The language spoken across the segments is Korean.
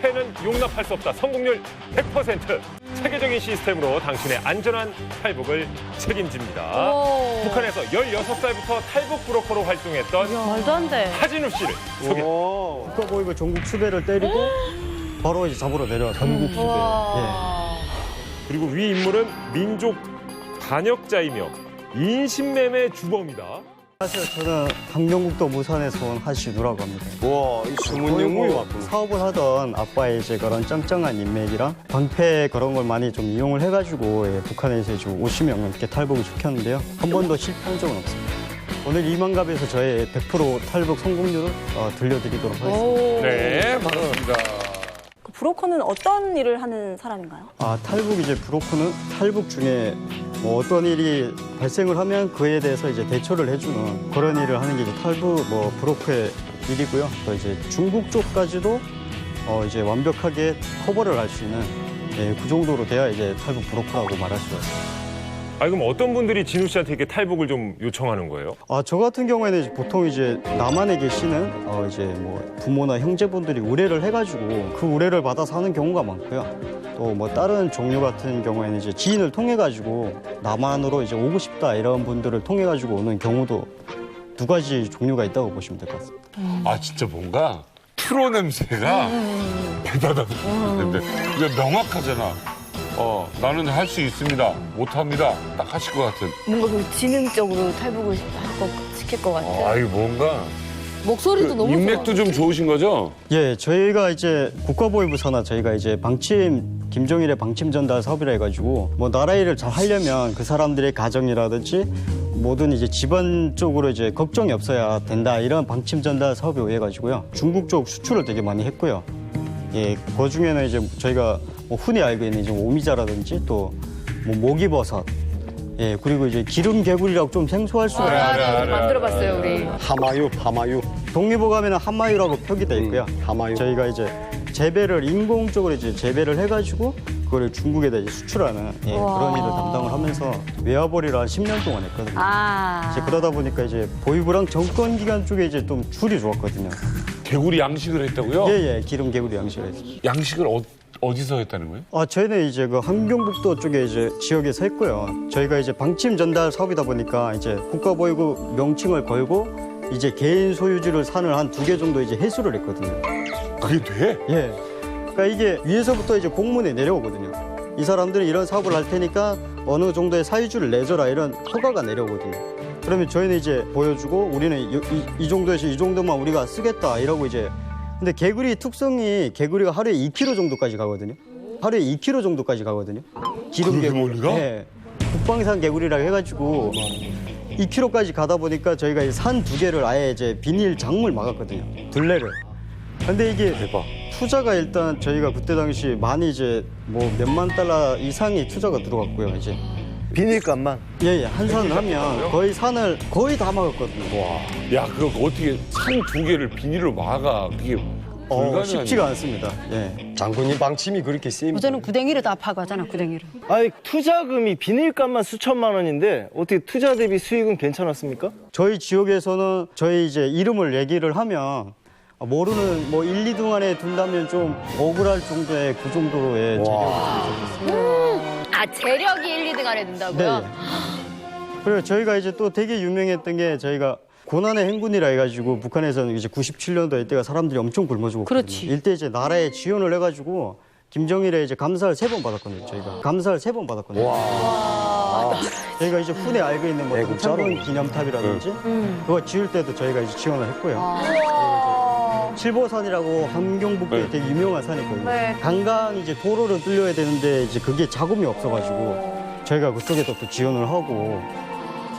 실패는 용납할 수 없다. 성공률 100%. 체계적인 시스템으로 당신의 안전한 탈북을 책임집니다. 북한에서 16살부터 탈북 브로커로 활동했던 말도 안 돼. 하진우 씨를 소개. 국가보위부 전국 수배를 때리고 바로 이제 잡으러 내려왔어요. 전국 수배. 그리고 위 인물은 민족 반역자이며 인신매매 주범이다. 사실 저는 강경북도 무산에서 온 하진우라고 합니다. 와, 이 전문 영웅이 왔구나. 사업을 하던 아빠의 이제 그런 짱짱한 인맥이랑 방패 그런 걸 많이 좀 이용을 해가지고 북한에서 지금 50명 넘게 탈북을 시켰는데요. 한 번도 실패한 적은 없습니다. 오늘 이만갑에서 저의 100% 탈북 성공률을 들려드리도록 하겠습니다. 네, 반갑습니다. 그 브로커는 어떤 일을 하는 사람인가요? 탈북 이제 브로커는 탈북 중에 뭐 어떤 일이 발생을 하면 그에 대해서 이제 대처를 해주는 그런 일을 하는 게 이제 탈북 브로커의 일이고요. 또 이제 중국 쪽까지도 이제 완벽하게 커버를 할 수 있는 그 정도로 돼야 이제 탈북 브로커라고 말할 수가 있습니다. 그럼 어떤 분들이 진우 씨한테 이렇게 탈북을 좀 요청하는 거예요? 저 같은 경우에는 이제 보통 이제 남한에 계시는 이제 뭐 부모나 형제분들이 의뢰를 해가지고 그 의뢰를 받아서 하는 경우가 많고요. 또 뭐 다른 종류 같은 경우에는 이제 지인을 통해 가지고 남한으로 이제 오고 싶다 이런 분들을 통해 가지고 오는 경우도 두 가지 종류가 있다고 보시면 될 것 같습니다. 아, 진짜 뭔가 프로 냄새가 배다다 근데 그게 명확하잖아. 나는 할 수 있습니다. 못합니다. 딱 하실 것 같은. 뭔가 그 지능적으로 탈북을 시킬 것 같아. 아이, 뭔가. 목소리도 너무 좋아. 인맥도 좀 좋으신 거죠? 예, 저희가 이제 국가보위부 산하 저희가 이제 김정일의 방침 전달 사업이라 해가지고 뭐 나라 일을 잘 하려면 그 사람들의 가정이라든지 모든 이제 집안 쪽으로 이제 걱정이 없어야 된다 이런 방침 전달 사업에 의해 가지고요 중국 쪽 수출을 되게 많이 했고요. 예, 그 중에는 이제 저희가 뭐 흔히 알고 있는 이제 오미자라든지 또 뭐 모기버섯, 예, 그리고 이제 기름 개구리라고 좀 생소할 수가 있는데 만들어봤어요 우리. 하마유. 독립보 가면은 한마유라고 표기돼 있고요. 하마유. 저희가 이제 재배를 인공적으로 이제 재배를 해가지고 그거를 중국에다 이제 수출하는 그런 일을 담당을 하면서 외화벌이를 한 10년 동안 했거든요. 이제 그러다 보니까 이제 보위부랑 정권 기관 쪽에 이제 좀 줄이 좋았거든요. 개구리 양식을 했다고요? 예, 기름 개구리 양식을 했어요. 양식을 어디서 했다는 거예요? 저희는 이제 그 함경북도 쪽에 이제 지역에서 했고요. 저희가 이제 방침 전달 사업이다 보니까 이제 국가보위부 명칭을 걸고 이제 개인 소유지를 산을 한 2개 정도 이제 해수를 했거든요. 그게 돼? 예. 그러니까 이게 위에서부터 이제 공문에 내려오거든요. 이 사람들은 이런 사업을 할 테니까 어느 정도의 사유지를 내줘라 이런 허가가 내려오거든요. 그러면 저희는 이제 보여주고 우리는 이 정도에서 이 정도만 우리가 쓰겠다 이러고 이제 근데 개구리 특성이 개구리가 하루에 2kg 정도까지 가거든요. 하루에 2kg 정도까지 가거든요. 기름 개구리. 네. 국방산 개구리라고 해가지고 2kg까지 가다 보니까 저희가 이 산 2개를 아예 이제 비닐 장물 막았거든요. 둘레를. 근데 이게 대박. 투자가 일단 저희가 그때 당시 많이 이제 뭐 몇만 달러 이상의 투자가 들어갔고요. 이제 비닐값만. 예, 한 산을 하면 거의 산을 거의 다 막았거든요. 와. 야, 그거 어떻게 산 2개를 비닐로 막아. 그게 불가능하지. 쉽지가 않습니다. 예. 장군님 방침이 그렇게 셉니다. 저는 구덩이를 다 파고 하잖아, 구덩이를. 아니, 투자금이 비닐값만 수천만 원인데 어떻게 투자 대비 수익은 괜찮았습니까? 저희 지역에서는 저희 이제 이름을 얘기를 하면 모르는 뭐 1, 2등 안에 둔다면 좀 억울할 정도의 그 정도의 재력이 1, 2등 안에 든다고요? 네. 그리고 저희가 이제 또 되게 유명했던 게 저희가 고난의 행군이라 해가지고 북한에서는 이제 97년도 이때가 사람들이 엄청 굶어 죽었거든요. 그렇지. 이때 이제 나라에 지원을 해가지고 김정일의 이제 감사를 3번 받았거든요. 저희가 감사를 3번 받았거든요. 저희가 이제 훈에 알고 있는 뭐 동창군 기념탑이라든지 그거 지을 때도 저희가 이제 지원을 했고요. 그리고 이제 칠보산이라고 함경북도에 되게 유명한 산이 있거든요. 강강 이제 도로를 뚫려야 되는데 이제 그게 자금이 없어가지고 저희가 그쪽에도 또 지원을 하고.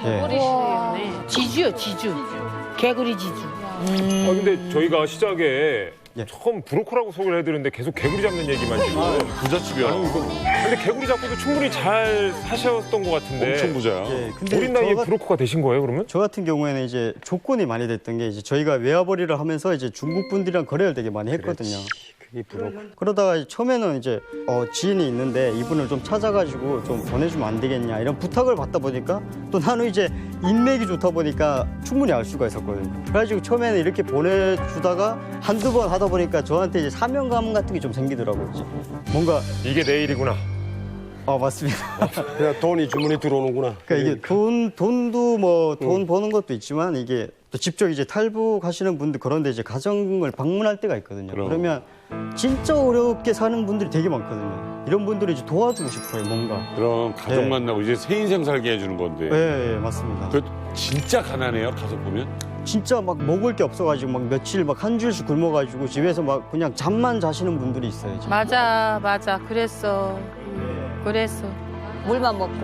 예. 지주요, 지주. 개구리 지주. 근데 저희가 시작에 예. 처음 브로커라고 소개를 해드렸는데 계속 개구리 잡는 얘기만 지금. 부잣집이야. 근데 개구리 잡고도 충분히 잘 사셨던 것 같은데. 엄청 부자야. 예, 근데 어린 나이에 저 브로커가 되신 거예요, 그러면? 저 같은 경우에는 이제 조건이 많이 됐던 게 이제 저희가 외화벌이를 하면서 이제 중국 분들이랑 거래를 되게 많이 했거든요. 그게 부럽고. 그러다가 처음에는 이제 지인이 있는데 이분을 좀 찾아가지고 좀 보내주면 안 되겠냐 이런 부탁을 받다 보니까 또 나는 이제 인맥이 좋다 보니까 충분히 알 수가 있었거든요. 그래가지고 처음에는 이렇게 보내주다가 한두 번 하다 보니까 저한테 이제 사명감 같은 게 좀 생기더라고요. 이제 뭔가 이게 내 일이구나. 맞습니다. 그냥 돈이 주문이 들어오는구나. 그러니까 이게 돈도 뭐 돈 버는 것도 있지만 이게 또 직접 이제 탈북하시는 분들 그런데 이제 가정을 방문할 때가 있거든요. 그러면 진짜 어렵게 사는 분들이 되게 많거든요. 이런 분들을 이제 도와주고 싶어요, 뭔가. 그럼 가족 네. 만나고 이제 새 인생 살게 해주는 건데. 네, 맞습니다. 그 진짜 가난해요, 가서 보면? 진짜 막 먹을 게 없어가지고 막 며칠 막 한 주일씩 굶어가지고 집에서 막 그냥 잠만 자시는 분들이 있어요. 지금. 맞아. 그랬어. 물만 먹고.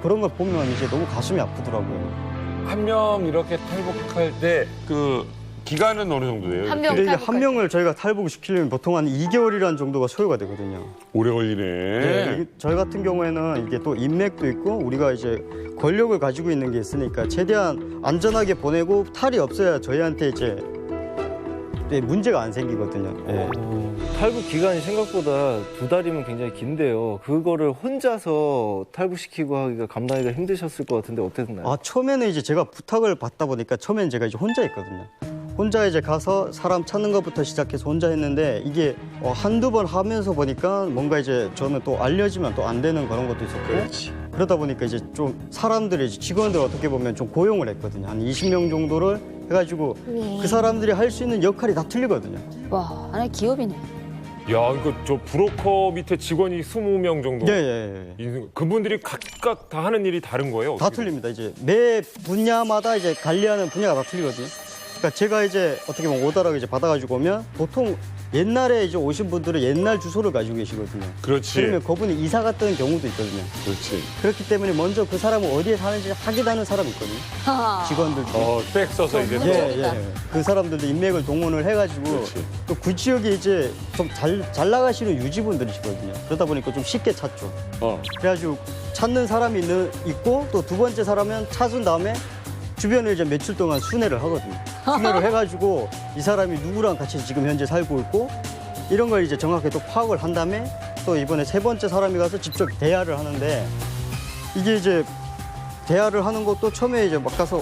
그런 걸 보면 이제 너무 가슴이 아프더라고요. 한 명 이렇게 탈북할 때 그 기간은 어느 정도 돼요? 한 명 근데 이게 탈북할 한 명을 저희가 탈북을 시키려면 보통 한 2개월이라는 정도가 소요가 되거든요. 오래 걸리네. 네, 저희 같은 경우에는 이게 또 인맥도 있고 우리가 이제 권력을 가지고 있는 게 있으니까 최대한 안전하게 보내고 탈이 없어야 저희한테 이제 문제가 안 생기거든요. 예. 탈북 기간이 생각보다 2달이면 굉장히 긴데요. 그거를 혼자서 탈북시키고 하기가 감당하기가 힘드셨을 것 같은데 어땠나요? 처음에는 이제 제가 부탁을 받다 보니까 처음엔 제가 이제 혼자 했거든요. 혼자 이제 가서 사람 찾는 것부터 시작해서 혼자 했는데 이게 한두 번 하면서 보니까 뭔가 이제 저는 또 알려지면 또 안 되는 그런 것도 있었고 그러다 보니까 이제 좀 사람들이 이제 직원들 어떻게 보면 좀 고용을 했거든요. 한 20명 정도를 해가지고 그 사람들이 할 수 있는 역할이 다 틀리거든요. 와, 안에 기업이네. 야, 이거 저 브로커 밑에 직원이 20명 정도. 예. 그분들이 각각 다 하는 일이 다른 거예요? 다 어떻게 틀립니다. 이제 매 분야마다 이제 관리하는 분야가 다 틀리거든요. 그러니까 제가 이제 어떻게 보면 오더라고 이제 받아가지고 오면 보통 옛날에 이제 오신 분들은 옛날 주소를 가지고 계시거든요. 그렇지. 그러면 그분이 이사 갔던 경우도 있거든요. 그렇지. 그렇기 때문에 먼저 그 사람은 어디에 사는지 확인하는 사람이 있거든요. 직원들도. 백 써서 이제. 예. 그 사람들도 인맥을 동원을 해가지고 그렇지. 또 그 지역에 이제 좀 잘 나가시는 유지분들이시거든요. 그러다 보니까 좀 쉽게 찾죠. 그래가지고 찾는 사람이 있고 또 두 번째 사람은 찾은 다음에 주변을 이제 며칠 동안 순회를 하거든요. 순회를 해가지고 이 사람이 누구랑 같이 지금 현재 살고 있고 이런 걸 이제 정확하게 또 파악을 한 다음에 또 이번에 세 번째 사람이 가서 직접 대화를 하는데 이게 이제 대화를 하는 것도 처음에 이제 막 가서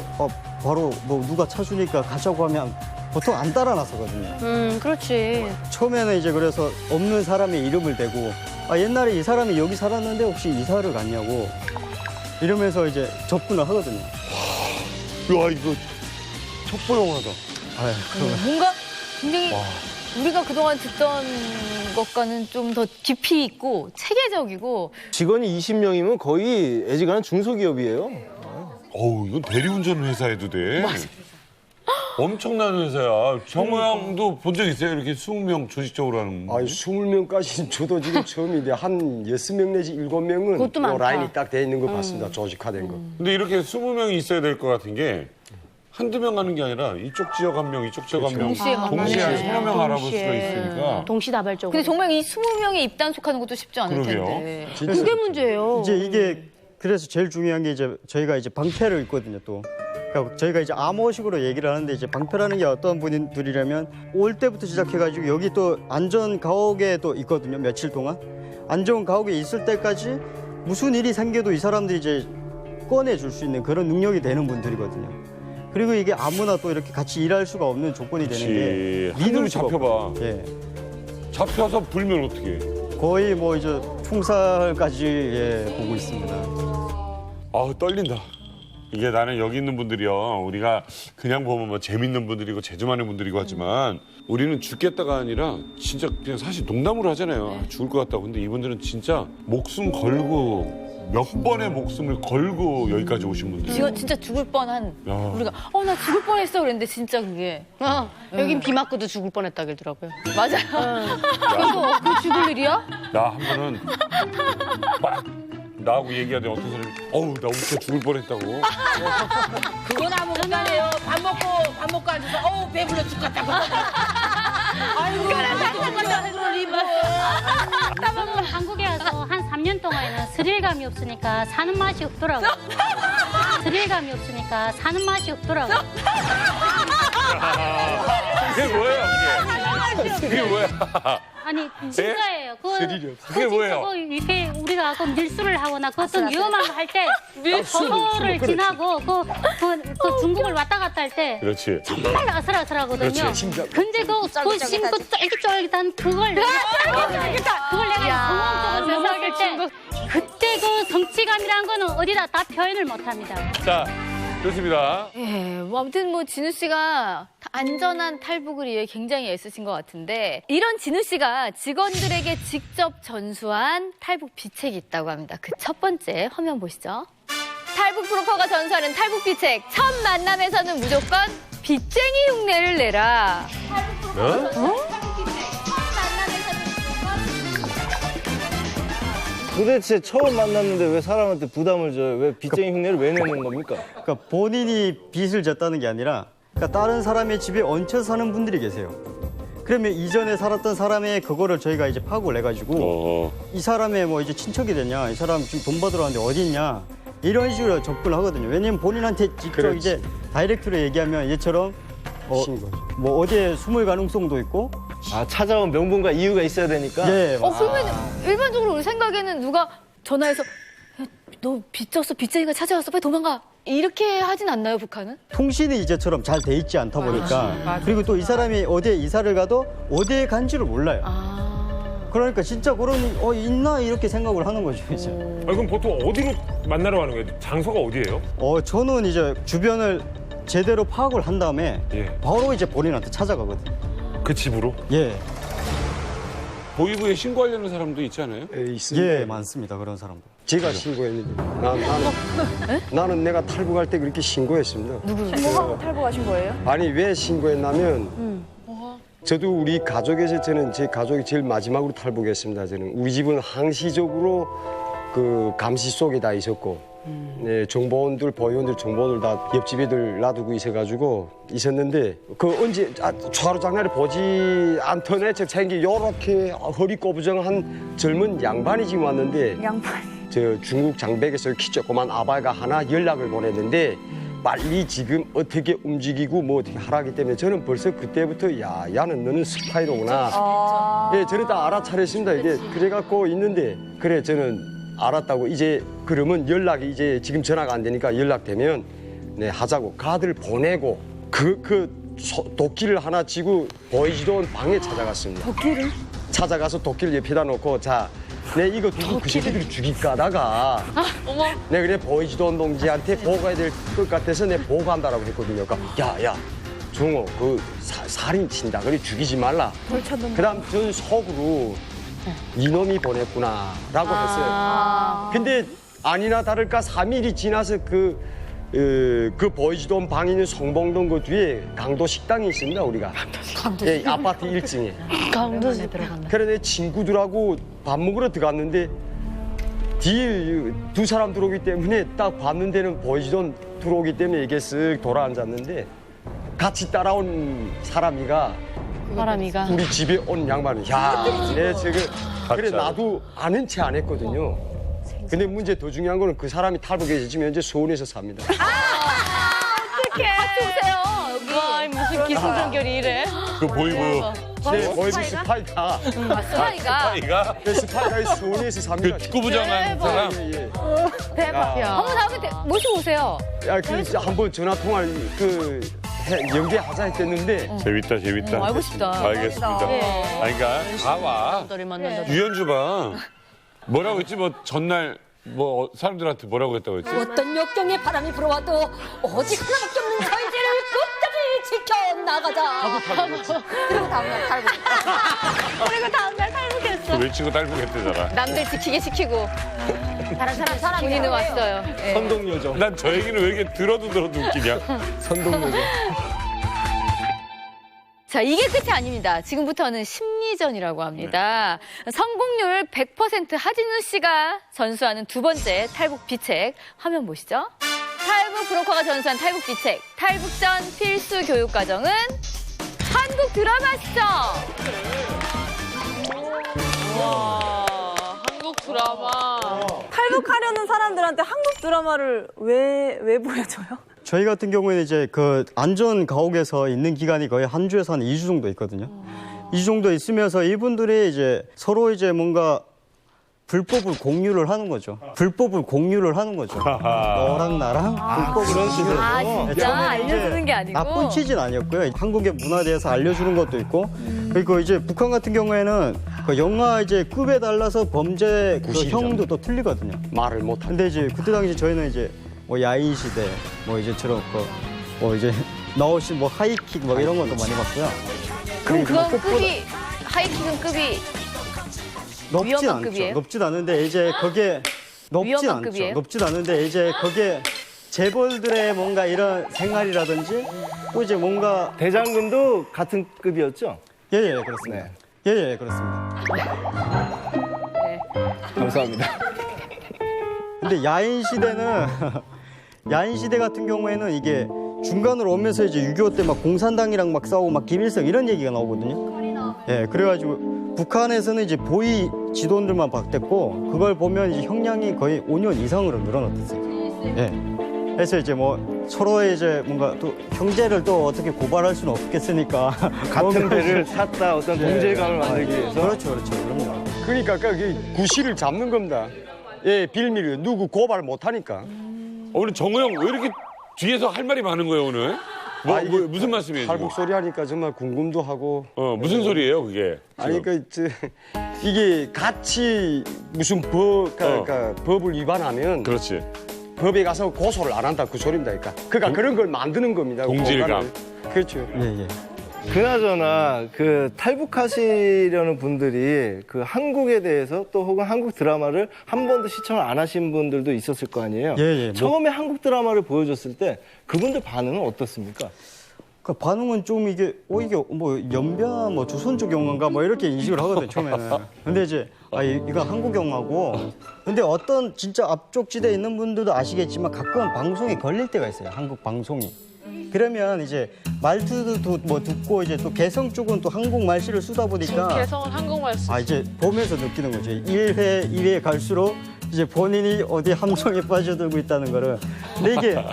바로 뭐 누가 찾으니까 가자고 하면 보통 안 따라 나서거든요. 그렇지. 처음에는 이제 그래서 없는 사람의 이름을 대고 옛날에 이 사람이 여기 살았는데 혹시 이사를 갔냐고 이러면서 이제 접근을 하거든요. 야, 이거 첩보영화다. 뭔가 굉장히 우리가 그동안 듣던 것과는 좀 더 깊이 있고 체계적이고 직원이 20명이면 거의 애지간한 중소기업이에요. 어우, 이건 대리운전 회사에도 돼. 엄청난 회사야. 정모 형도 본 적 있어요? 이렇게 20명 조직적으로 하는. 20명까지는 저도 지금 처음인데 한 6명 내지 7명은 그것도 많다. 라인이 딱 돼 있는 거 봤습니다. 조직화된 거. 근데 이렇게 20명이 있어야 될 것 같은 게 한두 명 하는 게 아니라 이쪽 지역 한 명, 이쪽 지역 한 명. 동시에 가는 동시에 한 거지. 서너 명 알아볼 수가 있으니까. 동시다발적으로. 근데 정말 이 20명에 입단속하는 것도 쉽지 않을 그러게요. 텐데. 그게 문제예요. 이제 이게 그래서 제일 중요한 게 이제 저희가 이제 방패를 입거든요 또. 그러니까 저희가 이제 암호식으로 얘기를 하는데 이제 방패라는 게 어떤 분들이라면 올 때부터 시작해가지고 여기 또 안전 가옥에 또 있거든요 며칠 동안 안전 가옥에 있을 때까지 무슨 일이 생겨도 이 사람들이 이제 꺼내줄 수 있는 그런 능력이 되는 분들이거든요. 그리고 이게 아무나 또 이렇게 같이 일할 수가 없는 조건이 되는 게 한눈에 잡혀봐. 예. 잡혀서 불면 어떡해. 거의 뭐 이제 총살까지 보고 있습니다. 아우, 떨린다. 이게 나는 여기 있는 분들이요. 우리가 그냥 보면 뭐 재밌는 분들이고 재주 많은 분들이고 하지만 우리는 죽겠다가 아니라 진짜 그냥 사실 농담으로 하잖아요. 죽을 것 같다고. 근데 이분들은 진짜 목숨 걸고 몇 번의 목숨을 걸고 여기까지 오신 분들. 지금 진짜 죽을 뻔한 야. 우리가 나 죽을 뻔했어 그랬는데 진짜 그게 여긴 비 맞고도 죽을 뻔했다 그러더라고요. 맞아요. 그래서 그 죽을 일이야? 나 한 번은 막 나하고 얘기하더니 어떤 사람이 나 진짜 죽을 뻔했다고. 그건 아무것도 아니에요. 밥 먹고 앉아서 배불러 죽겠다고. 아이고 한국에 와서 한 3년 동안에는 스릴감이 없으니까 사는 맛이 없더라고요. 스릴감이 없으니까 사는 맛이 없더라고요. 그게 뭐예요, 이게? 그게 뭐야? 아니 진짜예요. 그게 뭐예요? 이렇게 우리가 그 밀수를 하거나 그 어떤 위험한 거 할 때 도로를 지나고 그 중국을 왔다 갔다 할 때 그렇지. 정말 아슬아슬하거든요. 그렇지. 근데 그 심고 쫄깃쫄깃한 그걸 내가 성공적으로 넘었을 때 그때 그 성취감이란 거는 어디다 다 표현을 못합니다. 자, 좋습니다. 예, 뭐 아무튼 뭐 진우 씨가 안전한 탈북을 위해 굉장히 애쓰신 것 같은데 이런 진우 씨가 직원들에게 직접 전수한 탈북 비책이 있다고 합니다. 그 첫 번째 화면 보시죠. 탈북 브로커가 전수하는 탈북 비책. 첫 만남에서는 무조건 빚쟁이 흉내를 내라. 도대체 처음 만났는데 왜 사람한테 부담을 줘요? 왜 빚쟁이 흉내를 왜 내는 겁니까? 그러니까 본인이 빚을 졌다는 게 아니라 그러니까 다른 사람의 집에 얹혀 사는 분들이 계세요. 그러면 이전에 살았던 사람의 그거를 저희가 이제 파악을 해가지고 이 사람의 뭐 이제 친척이 되냐, 이 사람 지금 돈 받으러 왔는데 어디 있냐 이런 식으로 접근을 하거든요. 왜냐면 본인한테 직접 그렇지. 이제 다이렉트로 얘기하면 얘처럼 신고죠. 뭐 어디에 숨을 가능성도 있고. 아, 찾아온 명분과 이유가 있어야 되니까? 예, 그러면 일반적으로 우리 생각에는 누가 전화해서 야, 너 빚졌어, 빚쟁이가 찾아왔어, 빨리 도망가. 이렇게 하진 않나요, 북한은? 통신이 이제처럼 잘 돼 있지 않다 보니까 그리고 또 이 사람이 어디에 이사를 가도 어디에 간지를 몰라요. 그러니까 진짜 그런 있나 이렇게 생각을 하는 거죠 이제. 그럼 보통 어디로 만나러 가는 거예요? 장소가 어디예요? 저는 이제 주변을 제대로 파악을 한 다음에 예. 바로 이제 본인한테 찾아가거든요. 그 집으로? 예, 보이부에 신고하려는 사람도 있지 않아요? 있습니다. 예, 많습니다 그런 사람도. 제가 신고했는데 나는 내가 탈북할 때 그렇게 신고했습니다. 신고하고 탈북하신 거예요? 아니 왜 신고했냐면 저도 우리 가족에서 저는 제 가족이 제일 마지막으로 탈북했습니다. 저는 우리 집은 항시적으로 그 감시 속에 다 있었고 네, 정보원들, 보위원들, 정보원들 다 옆집 애들 놔두고 있었는데 그 언제 좌로 장날에 보지 않던 저 생기 요렇게 허리 꼬부정한 젊은 양반이 지금 왔는데 저 중국 장백에서 키 조그만 아바가 하나 연락을 보냈는데 빨리 지금 어떻게 움직이고 뭐 어떻게 하라기 때문에 저는 벌써 그때부터 야는 너는 스파이로구나. 예, 저는 다 알아차렸습니다. 이게 그래갖고 있는데 그래 저는 알았다고 이제 그러면 연락이 이제 지금 전화가 안 되니까 연락되면 네 하자고 카드를 보내고 도끼를 하나 쥐고 보이지도 않는 방에 찾아갔습니다. 도끼를? 찾아가서 도끼를 옆에다 놓고 자, 내 이거 두고 그 새끼들을 죽일까다가 내 그래 보이지도 않는 동지한테 보고해야 될 것 같아서 내 보고한다라고 했거든요. 그러니까 야야 중호 그 살인 친다 그래 죽이지 말라. 그다음 전 속으로 이놈이 보냈구나라고 했어요. 근데 아니나 다를까 3일이 지나서 그 보이지도 않는 방에 있는 성봉동 그 뒤에 강도 식당이 있습니다, 우리가. 예, 아파트 1층에. 강도에 들어갔나? 그래, 내 친구들하고 밥 먹으러 들어갔는데 뒤에 두 사람 들어오기 때문에 딱 봤는 데는 보이지도 않는 들어오기 때문에 이게 쓱 돌아앉았는데 같이 따라온 사람이가 우리 집에 온 양반은 야, 내 지금 그래 나도 아는 체 안 했거든요. 근데 문제 더 중요한 거는 그 사람이 탈북해서 지금 현재 수원에서 삽니다. 어떡해. 같이 오세요, 여기. 와, 무슨 기승전결이 이래. 그 보이부. 네, 보이부 스파이가. 스파이가. 네, 스파이가 수원에서 삽니다. 그 축구부장한 사람. 예. 대박. 한번 다음에 모시고 오세요. 야, 그 한번 전화 통화를 연계하자 했댔는데 재밌다. 알고 싶다. 알겠습니다. 그러니까 가와. 유현주 봐. 뭐라고 했지? 뭐 전날 뭐 사람들한테 뭐라고 했다고 했지? 어떤 역경의 바람이 불어와도 오직 하나밖에 없는 저희들을 끝까지 지켜나가자. 그리고 다음날 탈북했어. 그 외치고 탈북했대잖아. 남들 지키게 시키고. 다른 사람 본인은 왔어요. 예. 선동요정. 난 저 얘기는 왜 이렇게 들어도 웃기냐? 선동요정. 자, 이게 끝이 아닙니다. 지금부터는 심리전이라고 합니다. 성공률 100% 하진우 씨가 전수하는 두 번째 탈북 비책 화면 보시죠. 탈북 브로커가 전수한 탈북 비책, 탈북 전 필수 교육 과정은 한국 드라마시죠. 와, 한국 드라마. 탈북하려는 사람들한테 한국 드라마를 왜 보여줘요? 저희 같은 경우에는 이제 그 안전 가옥에서 있는 기간이 거의 한 주에서 한 2주 정도 있거든요. 이 정도 있으면서 이분들이 이제 서로 이제 뭔가 불법을 공유를 하는 거죠. 불법을 공유를 하는 거죠. 너랑 나랑 불법을 공유를 아, 하고. 진짜 처음에는 이제 알려주는 게 아니고? 나쁜 취지는 아니었고요. 한국의 문화에 대해서 알려주는 것도 있고. 그리고 이제 북한 같은 경우에는 그 영화 이제 급에 달라서 범죄 그 형도 또 틀리거든요. 말을 못하는. 근데 이제 그때 당시 저희는 이제 뭐 야인 시대 뭐 이제처럼 뭐 이제 나오신 뭐 하이킥 뭐 이런 것도 많이 봤고요. 그럼 그건 그것보다 급이 하이킥은 급이 높진 위험한 않죠. 급이에요? 높진 않은데 이제 거기에 높진 위험한 않죠. 급이에요? 높진 않은데 이제 거기에 재벌들의 뭔가 이런 생활이라든지 또 이제 뭔가 대장금도 같은 급이었죠? 예예 그렇습니다. 네. 예예 그렇습니다. 네. 감사합니다. 근데 야인 시대는 야인 시대 같은 경우에는 이게 중간으로 오면서 이제 6.25 때 막 공산당이랑 막 싸우고 막 김일성 이런 얘기가 나오거든요. 예, 그래가지고 북한에서는 이제 보위 지도원들만 박댔고 그걸 보면 이제 형량이 거의 5년 이상으로 늘어났었어요. 예. 그래서 이제 뭐 서로의 이제 뭔가 또 형제를 또 어떻게 고발할 수는 없겠으니까 같은 배를 탔다 어떤 동질감을 만들기 위해서. 그렇죠, 그렇죠, 그럼요. 그러니까 그 구실을 잡는 겁니다. 예, 빌미를 누구 고발 못하니까. 오늘 정우 형 왜 이렇게 뒤에서 할 말이 많은 거예요 오늘? 이게 무슨 말씀이에요 지금? 탈북 소리 하니까 정말 궁금도 하고. 무슨 소리예요 그게? 아니 이게 같이 무슨 그러니까 법을 위반하면 그렇지. 법에 가서 고소를 안 한다 그 소리입니다. 그러니까 그런 걸 만드는 겁니다. 동질감. 공간을. 그렇죠. 예, 예. 그나저나 그 탈북하시려는 분들이 그 한국에 대해서 또 혹은 한국 드라마를 한 번도 시청을 안 하신 분들도 있었을 거 아니에요? 예, 예. 처음에 한국 드라마를 보여줬을 때 그분들 반응은 어떻습니까? 그 반응은 좀 이게 이게 뭐 연변 뭐 조선족 영화인가 뭐 이렇게 인식을 하거든요 처음에는. 근데 이제 이거 한국 영화고. 근데 어떤 진짜 앞쪽 지대에 있는 분들도 아시겠지만 가끔 방송에 걸릴 때가 있어요. 한국 방송이. 그러면 이제 말투도 뭐 듣고 이제 또 개성 쪽은 또 한국 말씨를 쓰다 보니까 개성은 한국말 쓰. 이제 보면서 느끼는 거죠. 1회, 2회 갈수록 이제 본인이 어디 함정에 빠져들고 있다는 거를. 근데 이게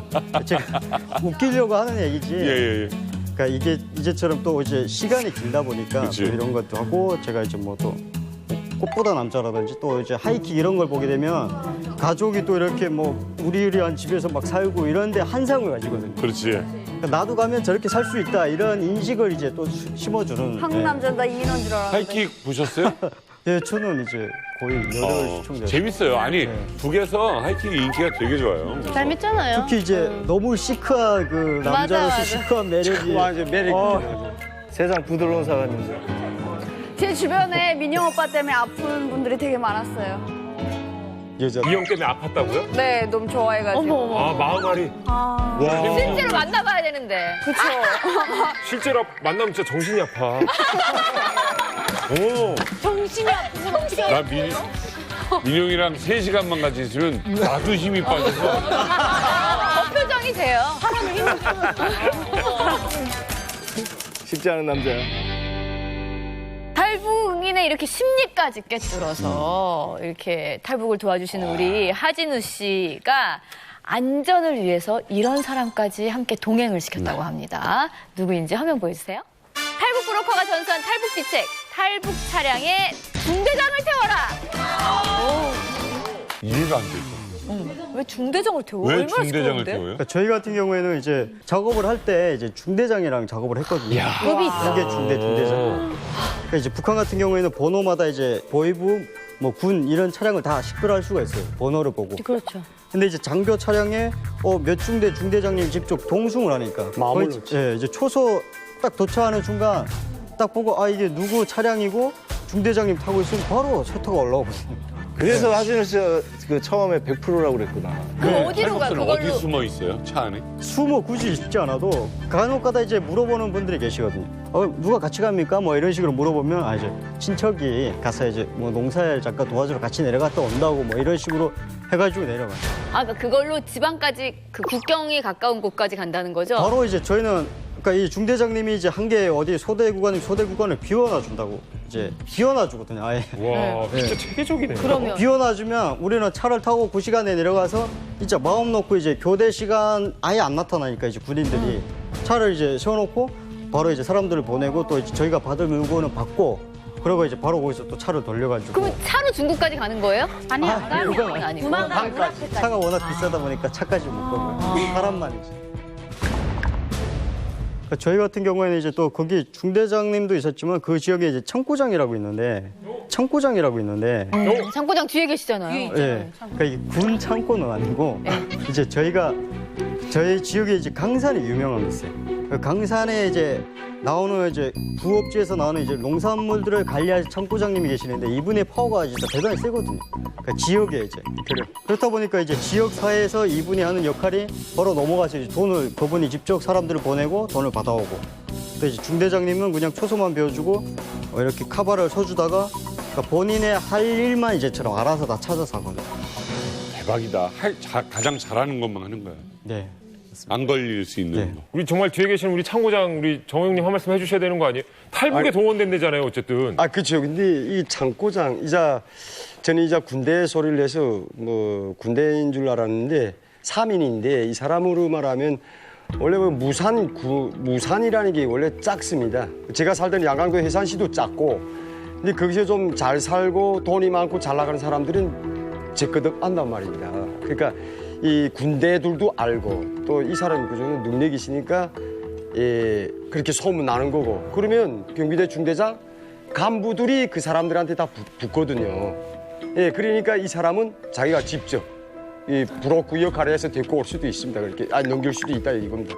제가 웃기려고 하는 얘기지. 예. 그러니까 이게 이제처럼 또 이제 시간이 길다 보니까 그치. 또 이런 것도 하고 제가 이제 뭐 또 꽃보다 남자라든지 또 이제 하이킥 이런 걸 보게 되면 가족이 또 이렇게 뭐 우리한 집에서 막 살고 이런데 한상을 가지거든요. 그렇지. 그러니까 나도 가면 저렇게 살 수 있다 이런 인식을 이제 또 심어주는. 한국 남자는 다 이인원 줄 알았는데. 하이킥 보셨어요? 예, 저는 이제 거의 여덟 시청자. 재밌어요. 아니 북에서 하이킥이 인기가 되게 좋아요. 재밌잖아요. 특히 이제 너무 시크한 그 남자로서 맞아. 시크한 매력이. 완전 매력이. 세상 부드러운 사람인데. 제 주변에 민영 오빠 때문에 아픈 분들이 되게 많았어요. 여자. 이 형 때문에 아팠다고요? 네, 너무 좋아해가지고. 아 마음앓이. 실제로 만나봐야 되는데. 그쵸. 실제로 만나면 진짜 정신이 아파. 오. 정신이 아프면 어떻게 나 민용이랑 3시간만 같이 있으면 나도 힘이 빠져서 표정이세요. 쉽지 않은 남자야. 탈북인의 이렇게 심리까지 꿰뚫어서 이렇게 탈북을 도와주시는 우리 하진우 씨가 안전을 위해서 이런 사람까지 함께 동행을 시켰다고 합니다. 누구인지 화면 보여주세요. 탈북 브로커가 전수한 탈북 비책, 탈북 차량에 중대장을 태워라. 이해가 안 되죠. 왜 중대장을 태워? 왜 얼마나 중대장을 시끄러운데? 태워요? 그러니까 저희 같은 경우에는 이제 작업을 할 때 이제 중대장이랑 작업을 했거든요. 급이 있어. 이게 중대장. 그러니까 이제 북한 같은 경우에는 번호마다 이제 보위부, 뭐 군 이런 차량을 다 식별할 수가 있어요. 번호를 보고. 그렇죠. 근데 이제 장교 차량에 몇 중대 중대장님 직접 동승을 하니까 마음을 거의, 놓지. 예, 이제 초소 딱 도착하는 순간 딱 보고 이게 누구 차량이고 중대장님 타고 있으면 바로 셔터가 올라오거든요. 그래서 하진우 씨가 그 처음에 100%라고 그랬구나. 그럼 어디로 가? 탈북자는 그걸로. 어디 숨어 있어요? 차 안에? 숨어 굳이 있지 않아도 간혹가다 이제 물어보는 분들이 계시거든요. 누가 같이 갑니까? 뭐 이런 식으로 물어보면 이제 친척이 가서 이제 뭐 농사일 잠깐 도와주러 같이 내려갔다 온다고 뭐 이런 식으로 해가지고 내려가요. 그러니까 그걸로 지방까지 그 국경이 가까운 곳까지 간다는 거죠? 바로 이제 저희는 그러니까 이 중대장님이 이제 한 개 어디 소대 구간을 비워놔 준다고 이제 비워놔 주거든요. 아예. 와 네. 진짜 체계적이네. 그러면 비워놔 주면 우리는 차를 타고 그 시간에 내려가서 진짜 마음 놓고 이제 교대 시간 아예 안 나타나니까 이제 군인들이 차를 이제 세워놓고 바로 이제 사람들을 보내고 또 이제 저희가 받을 물건은 받고 그리고 이제 바로 거기서 또 차를 돌려가지고. 그럼 차로 중국까지 가는 거예요? 아니요. 그건 아니고. 차가 워낙 비싸다 보니까 차까지 못 가고요. 사람만이지. 그러니까 저희 같은 경우에는 이제 또 거기 중대장님도 있었지만 그 지역에 이제 창고장이라고 있는데 창고장 뒤에 계시잖아요. 예. 그러니까 이게 군 창고는 아니고 이제 저희 지역에 이제 강산이 유명한 게 있어요. 그 강산에 이제 나오는 이제 부업지에서 나오는 이제 농산물들을 관리하실 창고장님이 계시는데 이분의 파워가 진짜 대단히 세거든요. 그러니까 지역에 이제 그렇다 보니까 이제 지역 사회에서 이분이 하는 역할이 바로 넘어가서 이제 돈을 그분이 직접 사람들을 보내고 돈을 받아오고 또 이제 중대장님은 그냥 초소만 배워주고 이렇게 카바를 서주다가 그러니까 본인의 할 일만 이제처럼 알아서 다 찾아서 하거든요. 대박이다. 가장 잘하는 것만 하는 거야. 네. 안 걸릴 수 있는 네. 거. 우리 정말 뒤에 계시는 우리 창고장 우리 정호영님 한 말씀 해주셔야 되는 거 아니에요? 탈북에 동원된다잖아요, 어쨌든. 그렇죠. 근데 이 창고장 저는 군대 소리를 내서 뭐 군대인 줄 알았는데 3인인데 이 사람으로 말하면 원래 뭐 무산이라는 게 원래 작습니다. 제가 살던 양강도 해산시도 작고 근데 거기서 좀 잘 살고 돈이 많고 잘 나가는 사람들은 제 거덕 안단 말입니다. 그러니까 이 군대들도 알고 또 이 사람이 그저는 능력이 있으니까 그렇게 소문 나는 거고 그러면 경비대 중대장 간부들이 그 사람들한테 다 붙거든요. 그러니까 이 사람은 자기가 직접 이 브로커 역할을 해서 데리고 올 수도 있습니다. 그렇게 넘길 수도 있다 이겁니다.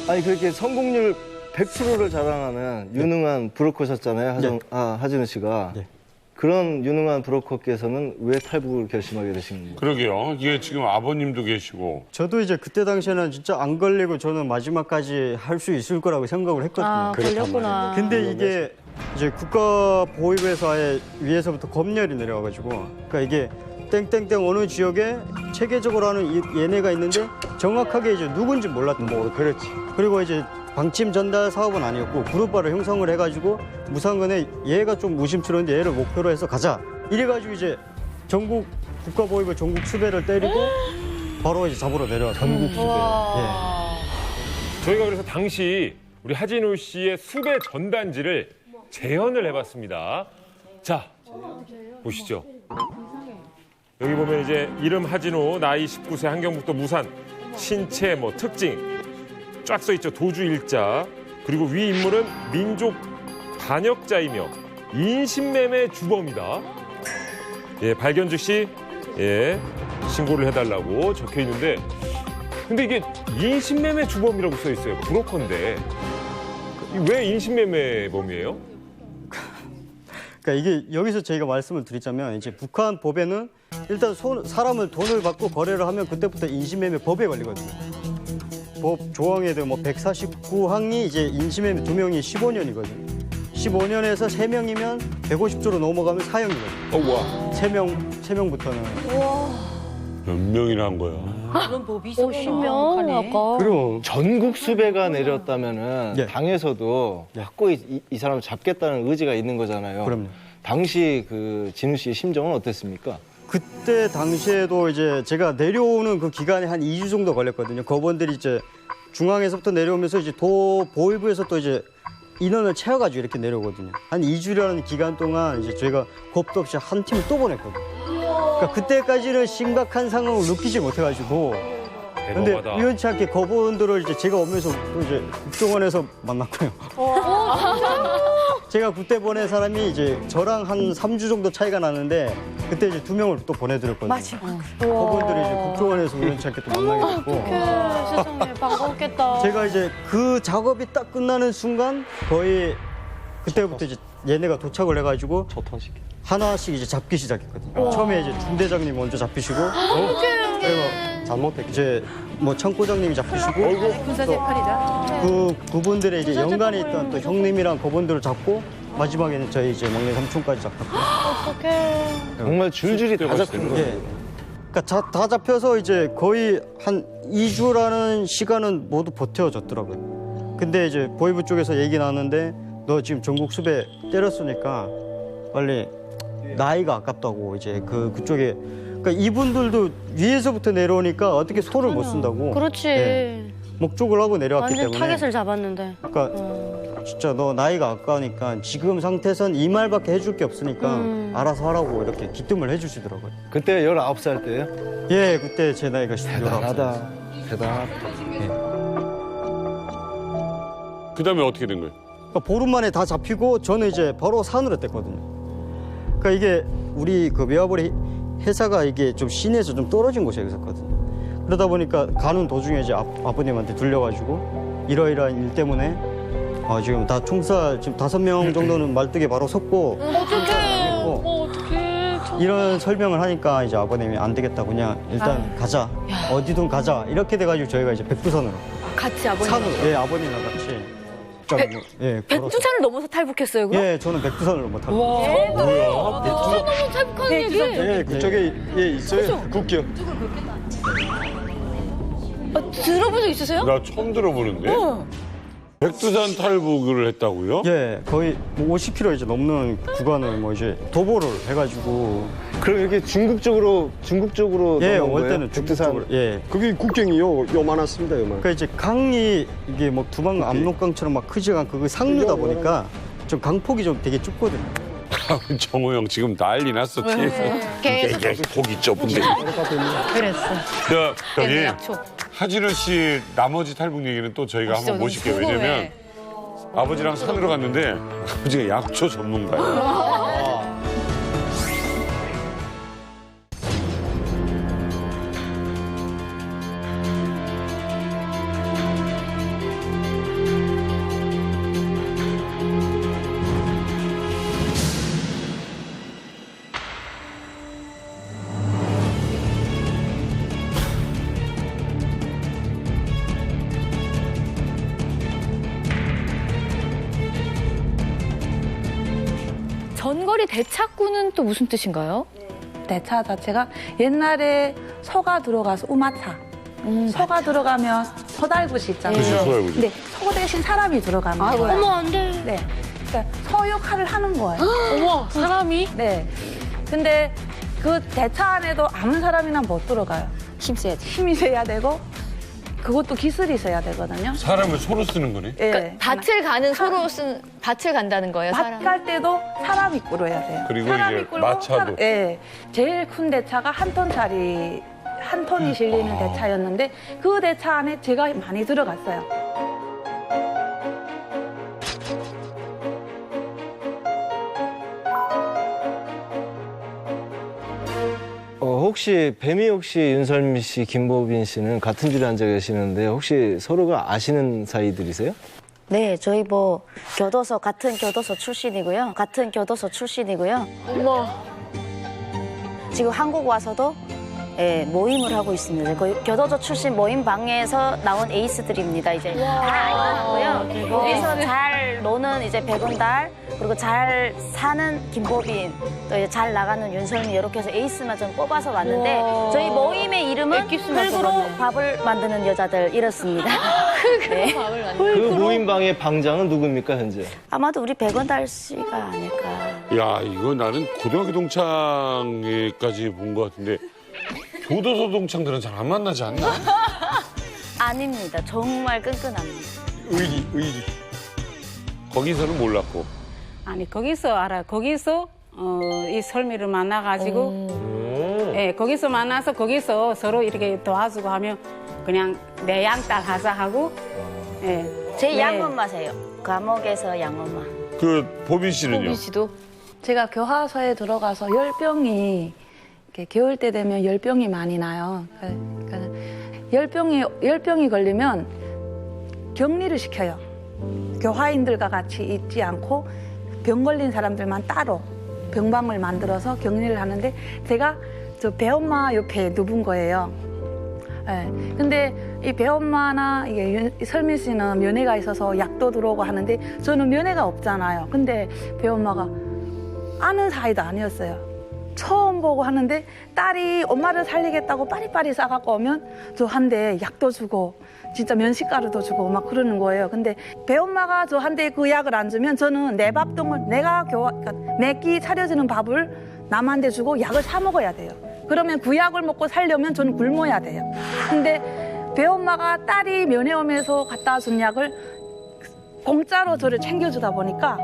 아니 그렇게 성공률 100%를 자랑하는 유능한 브로커셨잖아요, 하진우 씨가. 네. 그런 유능한 브로커께서는 왜 탈북을 결심하게 되신 건가요? 그러게요. 이게 지금 아버님도 계시고. 저도 이제 그때 당시에는 진짜 안 걸리고 저는 마지막까지 할 수 있을 거라고 생각을 했거든요. 걸렸구나. 근데 이게 이제 국가보위부에서 위에서부터 검열이 내려와가지고 그러니까 이게 땡땡땡 어느 지역에 체계적으로 하는 얘네가 있는데 정확하게 이제 누군지 몰랐던 거예요. 그렇지. 그리고 이제 방침 전달 사업은 아니었고 그룹화를 형성을 해가지고 무상근에 얘가 좀 무심스러운데 얘를 목표로 해서 가자. 이래가지고 이제 전국 국가보위부 전국 수배를 때리고 바로 이제 잡으러 내려왔어요. 전국 수배. 저희가 그래서 당시 우리 하진우 씨의 수배 전단지를 재현을 해봤습니다. 자, 보시죠. 여기 보면 이제 이름 하진우, 나이 19세, 한경북도 무산, 신체 특징 쫙 써 있죠. 도주 일자. 그리고 위 인물은 민족 반역자이며 인신매매 주범이다. 발견 즉시 신고를 해달라고 적혀 있는데 근데 이게 인신매매 주범이라고 써 있어요. 브로커인데 왜 인신매매범이에요? 그러니까 이게 여기서 저희가 말씀을 드리자면 이제 북한 법에는 일단 사람을 돈을 받고 거래를 하면 그때부터 인신매매 법에 걸리거든요. 법 조항에 뭐 149항이 이제 인신매매 2명이 15년이거든요. 15년에서 3명이면 150조로 넘어가면 사형이거든요. 와. 3명부터는. 몇 명이나 한 거야? 그런 법이 있어. 50명 아까. 그럼 전국 수배가 내렸다면은 네. 당에서도 확고히 이 사람을 잡겠다는 의지가 있는 거잖아요. 그럼요. 당시 그 진우 씨의 심정은 어땠습니까? 그때 당시에도 이제 제가 내려오는 그 기간에 한 2주 정도 걸렸거든요. 거번들이 이제 중앙에서부터 내려오면서 이제 보위부에서 또 이제 인원을 채워가지고 이렇게 내려오거든요. 한 2주라는 기간 동안 이제 저희가 겁도 없이 한 팀을 또 보냈거든요. 그러니까 그때까지는 심각한 상황을 느끼지 못해가지고. 근데 대단하다. 우연치 않게 거번들을 이제 제가 오면서 또 이제 국정원에서 만났고요. 제가 그때 보낸 사람이 이제 저랑 한 3주 정도 차이가 나는데 그때 이제 2명을 또 보내드렸거든요. 맞아. 그분들이 이제 국정원에서 우연치 않게 또 만나게 됐고. 세상에 반가웠겠다. 제가 이제 그 작업이 딱 끝나는 순간 거의 그때부터 이제 얘네가 도착을 해가지고 하나씩 이제 잡기 시작했거든요. 처음에 이제 중대장님 먼저 잡히시고, 그리고 잘못했 이제 뭐 창고장님이 잡히시고, 군사 역할이다. 그분들의 이제 연간에 있던 또 형님이랑 그분들을 잡고 마지막에는 저희 이제 막내 삼촌까지 잡혔고. 정말 줄줄이 다 잡힌 거예요. 예. 그러니까 다 잡혀서 이제 거의 한 2주라는 시간은 모두 버텨졌더라고요. 근데 이제 보위부 쪽에서 얘기 나왔는데 너 지금 전국 수배 때렸으니까 빨리 나이가 아깝다고 이제 그쪽에 그러니까 이분들도 위에서부터 내려오니까 어떻게 소를 못 쓴다고. 그렇지. 예. 목적을 하고 내려왔기 완전 때문에. 타겟을 잡았는데. 그러니까 진짜 너 나이가 아까우니까 지금 상태선 이 말밖에 해줄 게 없으니까 알아서 하라고 이렇게 기뜸을 해주시더라고요. 그때 19살 때예요? 예, 그때 제 나이가 19살. 대단하다. 대단하다. 그다음에 어떻게 된 거예요? 그러니까 보름 만에 다 잡히고 저는 이제 바로 산으로 뗐거든요. 그러니까 이게 우리 그 외화벌이 회사가 이게 좀 시내에서 좀 떨어진 곳에 있었거든요. 그러다 보니까 가는 도중에 이제 아버님한테 들려가지고 이러이러한 일 때문에 지금 다 총살 지금 5명 정도는 말뚝에 바로 섰고 어떡해. 이런 설명을 하니까 이제 아버님이 안 되겠다 그냥 일단 가자 어디든 가자 이렇게 돼가지고 저희가 이제 백두산으로 같이 아버님. 산으로 예 아버님이랑 같이 예 걸어서. 백두산을 넘어서 탈북했어요, 그럼? 예 저는 백두산을 못 타고 뭐야? 백두산 넘어 탈북하는 얘기? 예, 그쪽에 예, 있어요. 국경. 들어본 적 있으세요? 나 처음 들어보는데. 백두산 탈북을 했다고요? 예 거의 뭐 50km 이제 넘는 구간을 뭐 이제 도보를 해가지고 그럼 이렇게 중국 쪽으로 예 넘어온 올 거예요? 때는 백두산. 중국쪽으로 예 그게 국경이 요만했습니다, 요만. 그러니까 이제 강이 이게 뭐 두방 압록강처럼 막 크지가 않고 그 상류다 보니까 좀 강폭이 좀 되게 좁거든요. 정호 형 지금 난리 났었지. 계속 고기 좁은데. 그랬어. 저 여기 약초. 하진우 씨 나머지 탈북 얘기는 또 저희가 진짜 한번 모실게요. 궁금해. 왜냐면 아버지랑 산으로 갔는데 아버지가 약초 전문가예요. 전거리 대차꾼은 또 무슨 뜻인가요? 대차 자체가 옛날에 소가 들어가서 우마차. 소가 들어가면 소달구시 있잖아요. 그치, 소달구시. 근데 소 대신 사람이 들어가는 거예요. 어머, 안 돼. 네. 그러니까 소 역할을 하는 거예요. 어머, 사람이? 네. 근데 그 대차 안에도 아무 사람이나 못 들어가요. 힘써야 돼. 힘이 세야 되고 그것도 기술이 있어야 되거든요. 사람을 소로 쓰는 거네. 예. 그러니까 밭을 가는 소로 쓴 밭을 간다는 거예요, 밭 사람. 갈 때도 사람이 끌어야 돼요. 그리고 사람이 이제 끌고 마차도. 예. 제일 큰 대차가 한 톤짜리 한 톤이 실리는 대차였는데 그 대차 안에 제가 많이 들어갔어요. 혹시 뱀이 혹시 윤설미 씨, 김보빈 씨는 같은 줄에 앉아 계시는데 혹시 서로가 아시는 사이들이세요? 네, 저희 뭐 교도소 같은 교도소 출신이고요. 같은 교도소 출신이고요. 어머. 지금 한국 와서도 예, 모임을 하고 있습니다. 그 교도소 출신 모임 방에서 나온 에이스들입니다. 이제 다 알고요. 거기서 잘 노는 이제 백은달 그리고 잘 사는 김보빈 또 이제 잘 나가는 윤설미 이렇게 해서 에이스만 좀 뽑아서 왔는데 저희 모임의 이름은 흙으로 밥을 만드는 여자들 이렇습니다. 네. 그 모임방의 방장은 누굽니까 현재? 아마도 우리 백은달 씨가 아닐까. 야, 이거 나는 고등학교 동창회까지 본 것 같은데 교도소 동창들은 잘 안 만나지 않나? 아닙니다. 정말 끈끈합니다. 의리. 거기서는 몰랐고. 아니 거기서 알아. 거기서 이 설미를 만나가지고 예, 거기서 만나서 거기서 서로 이렇게 도와주고 하면 그냥 내 양딸 하자 하고 예. 제 양엄마세요. 감옥에서 양엄마. 그 보빈 씨는요? 보빈 씨도 제가 교화소에 들어가서 열병이 이렇게 겨울 때 되면 열병이 많이 나요. 그러니까 열병이 걸리면 격리를 시켜요. 교화인들과 같이 있지 않고 병 걸린 사람들만 따로 병방을 만들어서 격리를 하는데 제가 저 배엄마 옆에 누운 거예요. 네. 근데 이 배엄마나 이게 설미 씨는 면회가 있어서 약도 들어오고 하는데 저는 면회가 없잖아요. 근데 배엄마가 아는 사이도 아니었어요. 처음 보고 하는데 딸이 엄마를 살리겠다고 빠리빠리 싸갖고 오면 저한테 약도 주고 진짜 면식가루도 주고 막 그러는 거예요. 근데 배엄마가 저한테 그 약을 안 주면 저는 내 밥동을 내가 그러니까 매끼 차려주는 밥을 남한테 주고 약을 사 먹어야 돼요. 그러면 그 약을 먹고 살려면 저는 굶어야 돼요. 근데 배엄마가 딸이 면회 오면서 갖다 준 약을 공짜로 저를 챙겨주다 보니까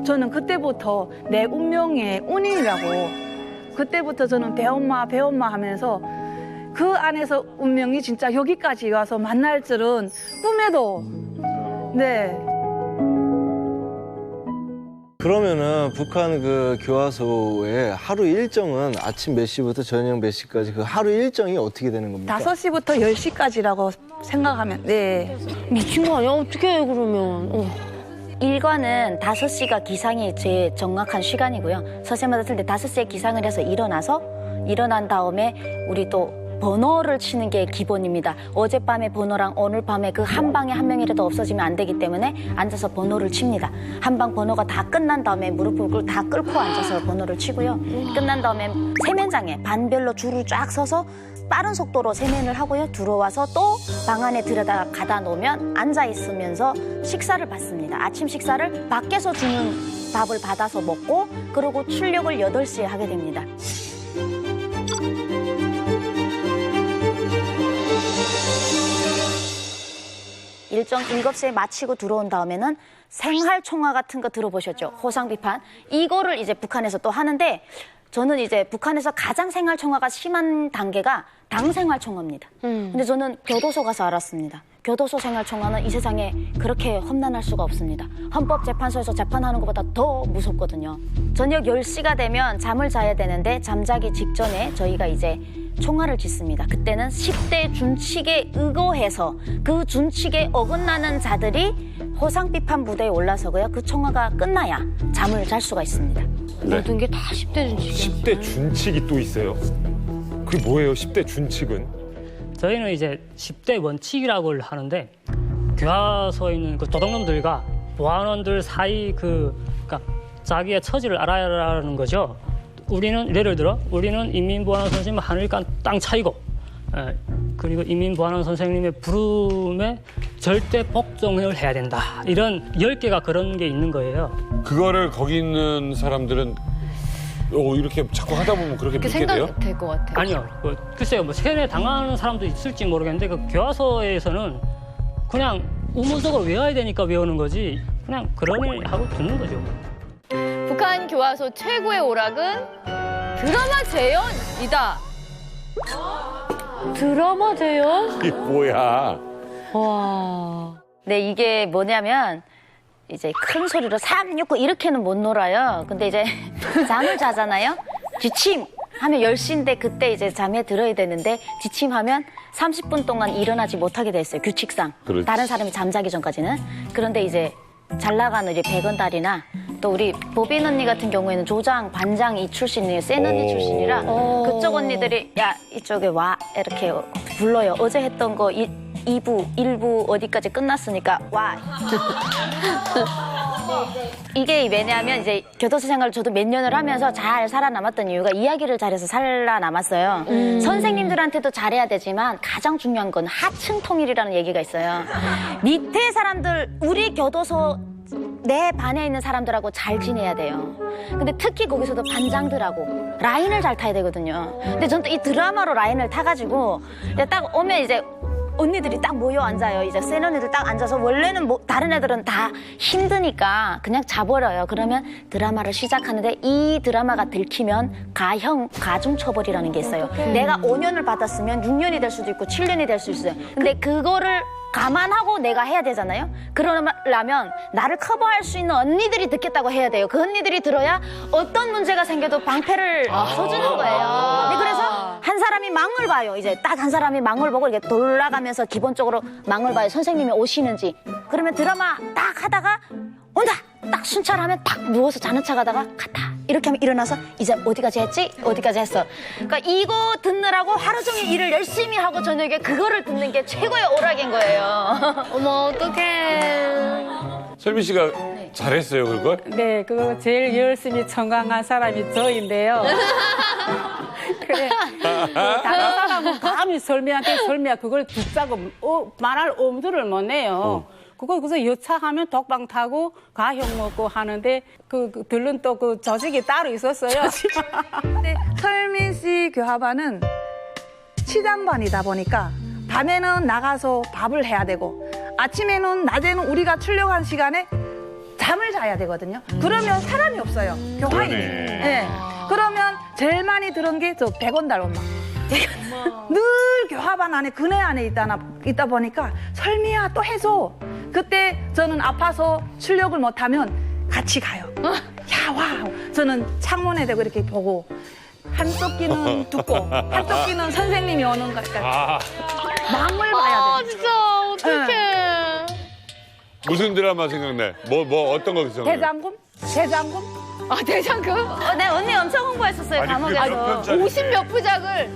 저는 그때부터 내 운명의 운이라고 그때부터 저는 배엄마 하면서 그 안에서 운명이 진짜 여기까지 와서 만날 줄은 꿈에도 네. 그러면은 북한 그 교화소의 하루 일정은 아침 몇 시부터 저녁 몇 시까지 그 하루 일정이 어떻게 되는 겁니까? 5시부터 10시까지라고 생각하면 네. 미친 거 아니야? 어떻게 해 그러면? 일과는 5시가 기상이 제일 정확한 시간이고요. 선생님마다 틀 때 5시에 기상을 해서 일어난 다음에 우리 또 번호를 치는 게 기본입니다. 어젯밤의 번호랑 오늘 밤에 그 한 방에 한 명이라도 없어지면 안 되기 때문에 앉아서 번호를 칩니다. 한 방 번호가 다 끝난 다음에 무릎을 다 꿇고 앉아서 번호를 치고요. 끝난 다음에 세면장에 반별로 줄을 쫙 서서 빠른 속도로 세면을 하고요. 들어와서 또 방 안에 들여다 가다 놓으면 앉아 있으면서 식사를 받습니다. 아침 식사를 밖에서 주는 밥을 받아서 먹고 그리고 출력을 8시에 하게 됩니다. 일정 7시에 마치고 들어온 다음에는 생활총화 같은 거 들어보셨죠? 호상비판. 이거를 이제 북한에서 또 하는데 저는 이제 북한에서 가장 생활총화가 심한 단계가 당생활총화입니다. 근데 저는 교도소 가서 알았습니다. 교도소 생활총화는 이 세상에 그렇게 험난할 수가 없습니다. 헌법재판소에서 재판하는 것보다 더 무섭거든요. 저녁 10시가 되면 잠을 자야 되는데 잠자기 직전에 저희가 이제 총알을 짓습니다. 그때는 10대 준칙에 의거해서 그 준칙에 어긋나는 자들이 호상비판 무대에 올라서고요. 그 총화가 끝나야 잠을 잘 수가 있습니다. 모든 게 다 10대 준칙이야. 10대 준칙이 또 있어요. 그게 뭐예요? 10대 준칙은? 저희는 이제 10대 원칙이라고 하는데 교화소에 있는 그 도둑놈들과 보안원들 사이 그러니까 자기의 처지를 알아야라는 거죠. 우리는 예를 들어 우리는 인민보안원 선생님 하늘간 땅 차이고 그리고 인민보안원 선생님의 부름에 절대 복종을 해야 된다. 이런 10개가 그런 게 있는 거예요. 그거를 거기 있는 사람들은 이렇게 자꾸 하다 보면 그렇게 믿게 돼요? 생각이 될 것 같아요. 아니요. 글쎄요. 뭐 세뇌 당하는 사람도 있을지 모르겠는데 그 교화소에서는 그냥 우문석을 외워야 되니까 외우는 거지 그냥 그러니 하고 듣는 거죠. 북한 교화소 최고의 오락은 드라마 재연이다. 드라마 재연? 이게 뭐야? 와. 네, 이게 뭐냐면 이제 큰 소리로 369 이렇게는 못 놀아요. 근데 이제 잠을 자잖아요. 지침 하면 10시인데 그때 이제 잠에 들어야 되는데 지침하면 30분 동안 일어나지 못하게 됐어요. 규칙상. 그렇지. 다른 사람이 잠자기 전까지는. 그런데 이제 잘 나가는 우리 백원달이나 또 우리 보빈 언니 같은 경우에는 조장, 반장 이 출신이에요. 센 언니 출신이라 그쪽 언니들이 야 이쪽에 와 이렇게 불러요. 어제 했던 거 2부, 1부 어디까지 끝났으니까 와. 이게 왜냐하면 이제 교도소 생활을 저도 몇 년을 하면서 잘 살아남았던 이유가 이야기를 잘해서 살아남았어요. 선생님들한테도 잘해야 되지만 가장 중요한 건 하층 통일이라는 얘기가 있어요. 밑에 사람들, 우리 교도소 내 반에 있는 사람들하고 잘 지내야 돼요. 근데 특히 거기서도 반장들하고 라인을 잘 타야 되거든요. 근데 전 또 이 드라마로 라인을 타가지고 딱 오면 이제 언니들이 딱 모여 앉아요. 이제 센 언니들 딱 앉아서 원래는 뭐 다른 애들은 다 힘드니까 그냥 자버려요. 그러면 드라마를 시작하는데 이 드라마가 들키면 가중처벌이라는 게 있어요. 내가 5년을 받았으면 6년이 될 수도 있고 7년이 될 수 있어요. 근데 그거를 감안하고 내가 해야 되잖아요. 그러려면 나를 커버할 수 있는 언니들이 듣겠다고 해야 돼요. 그 언니들이 들어야 어떤 문제가 생겨도 방패를 써주는 거예요. 네, 그래서 한 사람이 망을 봐요. 이제 딱 한 사람이 망을 보고 이렇게 돌아가면서 기본적으로 망을 봐요. 선생님이 오시는지. 그러면 드라마 딱 하다가 온다! 딱 순찰하면 딱 누워서 자는 척 하다가 갔다. 이렇게 하면 일어나서 이제 어디까지 했지? 어디까지 했어. 그러니까 이거 듣느라고 하루 종일 일을 열심히 하고 저녁에 그거를 듣는 게 최고의 오락인 거예요. 어머 어떡해. 설미 씨가 잘했어요, 그걸? 네, 그거 제일 열심히 청강한 사람이 저인데요. 그래. 다른 사람은 감히 설미야 그걸 듣자고 말할 엄두를 못 내요. 그거 그래서 여차하면 독방 타고 가형 먹고 하는데 그 들른 또 그 저식이 따로 있었어요. 근데 설민 씨 교합반은 치장반이다 보니까 밤에는 나가서 밥을 해야 되고 아침에는 낮에는 우리가 출력한 시간에 잠을 자야 되거든요. 그러면 사람이 없어요. 교화인이. 그러네. 네. 그러면 제일 많이 들은 게 저 100원 달 엄마. 제가 늘 교화반 안에 근해 안에 있다 보니까 설미야 또 해줘. 그때 저는 아파서 출력을 못하면 같이 가요. 야, 와. 저는 창문에 대고 이렇게 보고 한쪽 귀는 듣고 한쪽 귀는 선생님이 오는 거니까 망을 봐야 돼. 진짜 어떡해. 무슨 드라마 생각나? 뭐 어떤 거 생각나? 대장금? 대장금? 아, 대장금? 네, 언니 엄청 홍보했었어요, 아니, 그게 몇 감옥에서. 편짜리? 50몇 부작을.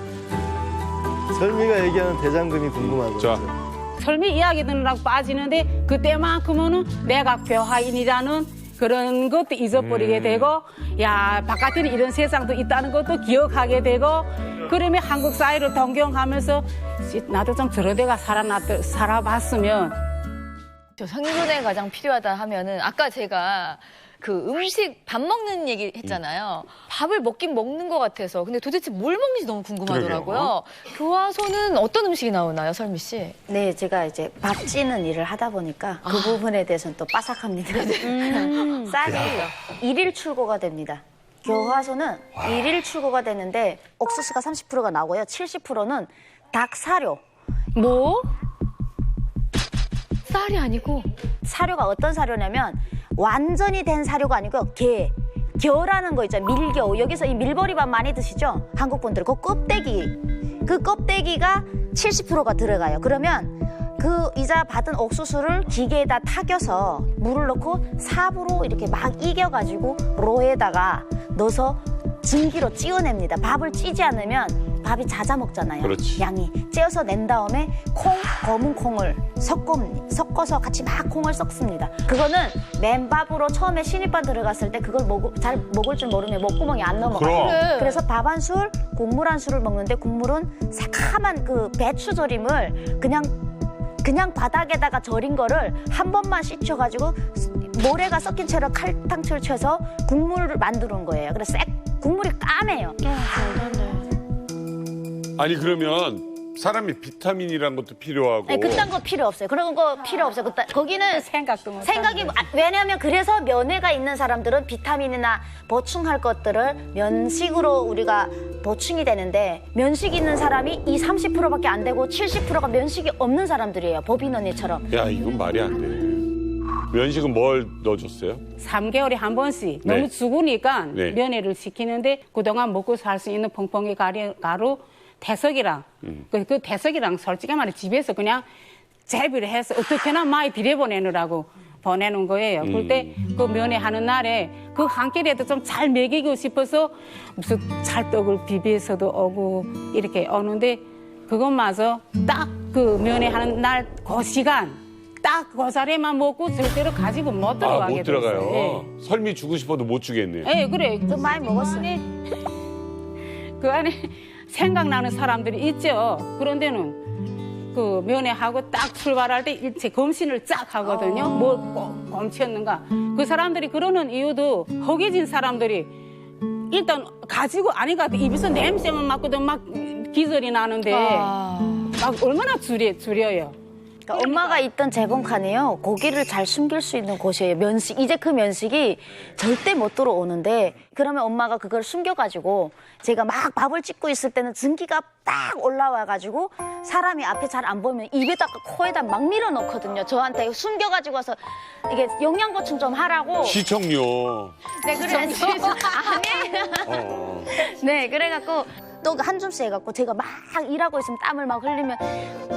설미가 얘기하는 대장금이 궁금하거든요. 자. 설미 이야기 듣느라고 빠지는데 그때만큼은 내가 교화인이라는 그런 것도 잊어버리게 되고 야 바깥에는 이런 세상도 있다는 것도 기억하게 되고 그러면 한국 사회를 동경하면서 나도 좀 저런 데가 살아봤으면 저 상근에 가장 필요하다 하면은 아까 제가 그 음식 밥 먹는 얘기 했잖아요. 밥을 먹긴 먹는 것 같아서 근데 도대체 뭘 먹는지 너무 궁금하더라고요. 교화소는 어떤 음식이 나오나요, 설미 씨? 네, 제가 이제 밥 찌는 일을 하다 보니까 그 부분에 대해서는 또 빠삭합니다. 쌀이 일일 출고가 됩니다. 교화소는 일일 출고가 되는데 옥수수가 30%가 나오고요. 70%는 닭 사료. 뭐? 쌀이 아니고? 사료가 어떤 사료냐면 완전히 된 사료가 아니고요. 겨라는 거 있죠. 밀겨. 여기서 이 밀보리밥 많이 드시죠? 한국 분들. 그 껍데기가 70%가 들어가요. 그러면 그 이자 받은 옥수수를 기계에다 타겨서 물을 넣고 삽으로 이렇게 막 이겨가지고 로에다가 넣어서 증기로 찌어냅니다. 밥을 찌지 않으면 밥이 잦아 먹잖아요. 그렇지. 양이 찌어서 낸 다음에 검은 콩을 섞어서 같이 막 콩을 섞습니다. 그거는 맨밥으로 처음에 신입반 들어갔을 때 그걸 잘 먹을 줄 모르면 목구멍이 안 넘어가요. 그래. 그래서 밥 한 술, 국물 한 술을 먹는데 국물은 새카만 그 배추 절임을 그냥 바닥에다가 절인 거를 한 번만 씻혀가지고 모래가 섞인 채로 칼탕철 쳐서 국물을 만드는 거예요. 그래서 국물이 까매요. 아니 그러면 사람이 비타민이란 것도 필요하고. 네, 그딴 거 필요 없어요. 그런 거 필요 없어요. 거기는 생각이 왜냐하면 그래서 면회가 있는 사람들은 비타민이나 보충할 것들을 면식으로 우리가 보충이 되는데 면식 있는 사람이 이 30%밖에 안 되고 70%가 면식이 없는 사람들이에요. 법인 언니처럼. 야 이건 말이 안 돼. 면식은 뭘 넣어줬어요? 3개월에 한 번씩 네. 너무 죽으니까 네. 면회를 시키는데 그동안 먹고 살 수 있는 펑펑이 가루 태석이랑 그 태석이랑 솔직히 말해 집에서 그냥 재비를 해서 어떻게나 많이 들여보내느라고 보내는 거예요. 그때 그 면회하는 날에 그 한 끼라도 좀 잘 먹이고 싶어서 무슨 찰떡을 비벼서도 오고 이렇게 오는데 그것마저 딱 그 면회하는 날 그 시간 딱 그 자리에만 먹고 절대로 가지고 못 들어가게 못 들어가요. 됐어요. 예. 설미 주고 싶어도 못 주겠네. 예, 그래. 좀 많이 먹었어요. 그 안에 생각나는 사람들이 있죠. 그런데는 그 면회하고 딱 출발할 때 일체 검신을 쫙 하거든요. 뭐 검치였는가. 그 사람들이 그러는 이유도 허기진 사람들이 일단 가지고 아니가 입에서 냄새만 맡고도 막 기절이 나는데 막 얼마나 줄여요. 그러니까 엄마가 있던 재봉칸이요. 고기를 잘 숨길 수 있는 곳이에요. 면식. 이제 그 면식이 절대 못 들어오는데 그러면 엄마가 그걸 숨겨가지고 제가 막 밥을 찍고 있을 때는 증기가 딱 올라와가지고 사람이 앞에 잘 안 보면 입에다가 코에다 막 밀어넣거든요. 저한테 숨겨가지고 와서 이게 영양 보충 좀 하라고. 시청료. 네, 그래. 아니에요. 네, 그래갖고 또 한 줌씩 해갖고 제가 막 일하고 있으면 땀을 막 흘리면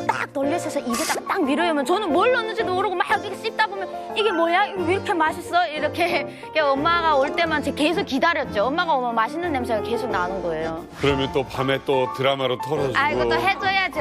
딱 돌려서서 입에다가 딱 밀어요면 저는 뭘 넣는지도 모르고 막 이렇게 씹다 보면 이게 뭐야? 이게 왜 이렇게 맛있어? 이렇게 엄마가 올 때만 제가 계속 기다렸죠. 엄마가 오면 맛있는 냄새가 계속 나는 거예요. 그러면 또 밤에 또 드라마로 털어주고. 아, 이거 또 해줘야죠.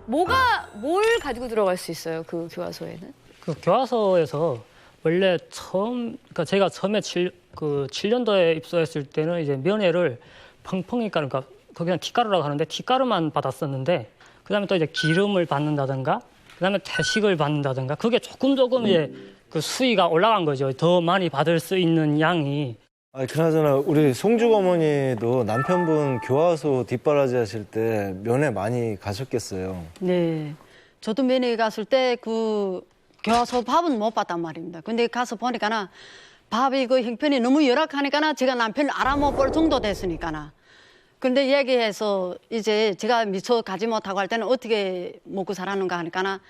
뭘 가지고 들어갈 수 있어요, 그 교화소에는? 그 교화소에서 원래 그러니까 제가 처음에 7년도에 입소했을 때는 이제 면회를 펑펑이 가루, 그러니까 거기는 튀가루라고 하는데 튀가루만 받았었는데 그다음에 또 이제 기름을 받는다든가 그다음에 태식을 받는다든가 그게 조금 이제 그 수위가 올라간 거죠. 더 많이 받을 수 있는 양이. 그나저나 우리 송죽 어머니도 남편분 교화소 뒷바라지 하실 때 면회 많이 가셨겠어요. 네. 저도 면회 갔을 때 그 교화소 밥은 못 봤단 말입니다. 근데 가서 보니까나 밥이 그 형편이 너무 열악하니까나 제가 남편을 알아못 볼 정도 됐으니까나. 근데 얘기해서 이제 제가 미처 가지 못하고 할 때는 어떻게 먹고 살았는가 하니까나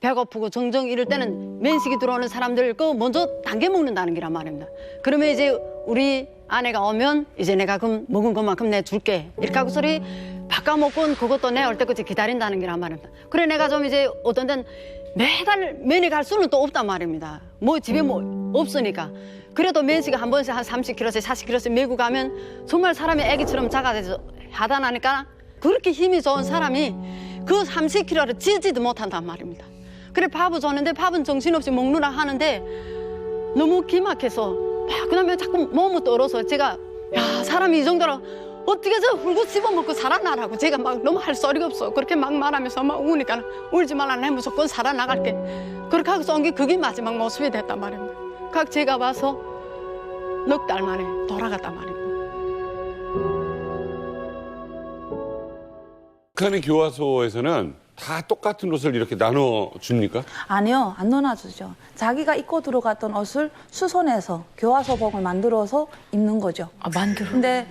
배고프고 정정 이럴 때는 면식이 들어오는 사람들 거 먼저 당겨 먹는다는 게란 말입니다. 그러면 이제 우리 아내가 오면 이제 내가 그럼 먹은 것만큼 내 줄게. 이렇게 하고 소리 바꿔 먹고 그것도 내 올 때까지 기다린다는 게란 말입니다. 그래 내가 좀 이제 어떤 데는 매달 면회 갈 수는 또 없단 말입니다. 뭐 집에 뭐 없으니까. 그래도 면식이 한 번씩 한 30kg씩 40kg씩 메고 가면 정말 사람이 애기처럼 작아져서 하다나니까 그렇게 힘이 좋은 사람이 그 30kg를 찌지도 못한단 말입니다. 그래 밥을 줬는데 밥은 정신없이 먹느라 하는데 너무 기막혀서 그다음에 자꾸 몸이 떨어서 제가 야 사람이 이 정도로 어떻게 해서 훌고 씹어먹고 살아나라고 제가 막 너무 할 소리가 없어. 그렇게 막 말하면서 막 우니까 울지 말라 내 무조건 살아나갈게. 그렇게 하고서 온 게 그게 마지막 모습이 됐단 말입니다. 각 제가 와서 넉 달 만에 돌아갔단 말입니다. 북한의 교화소에서는 다 똑같은 옷을 이렇게 나눠 줍니까? 아니요, 안 나눠주죠. 자기가 입고 들어갔던 옷을 수선해서 교화소복을 만들어서 입는 거죠. 근데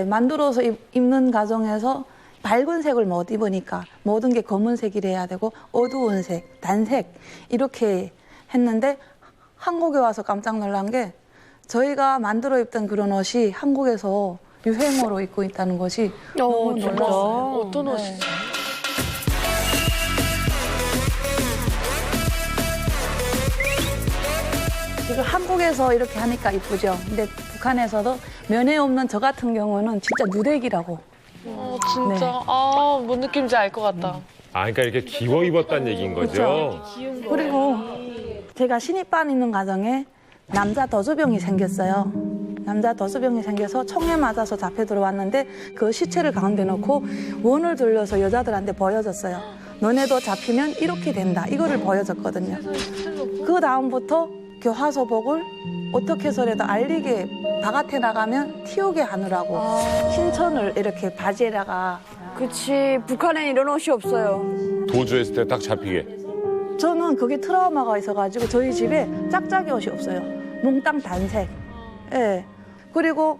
만들어서 입는 과정에서 밝은 색을 못 입으니까 모든 게 검은색이래야 되고 어두운 색, 단색 이렇게 했는데 한국에 와서 깜짝 놀란 게 저희가 만들어 입던 그런 옷이 한국에서 유행어로 입고 있다는 것이 너무 놀랐어요. 어떤 옷이지? 지금 한국에서 이렇게 하니까 이쁘죠. 근데 북한에서도 면회 없는 저 같은 경우는 진짜 누대기라고. 진짜. 네. 아, 뭔 느낌인지 알 것 같다. 아, 그러니까 이렇게 기워 입었다는 얘기인 거죠? 그리고 제가 신입반 있는 과정에 남자 도주병이 생겼어요. 남자 도주병이 생겨서 총에 맞아서 잡혀 들어왔는데 그 시체를 가운데 놓고 원을 돌려서 여자들한테 보여줬어요. 너네도 잡히면 이렇게 된다. 이거를 보여줬거든요. 그 다음부터 교화소복을 어떻게 해서라도 알리게 바깥에 나가면 튀우게 하느라고 신천을 이렇게 바지에다가. 그치, 북한엔 이런 옷이 없어요. 도주했을 때 딱 잡히게. 저는 그게 트라우마가 있어가지고 저희 집에 짝짝이 옷이 없어요. 몽땅 단색. 예. 그리고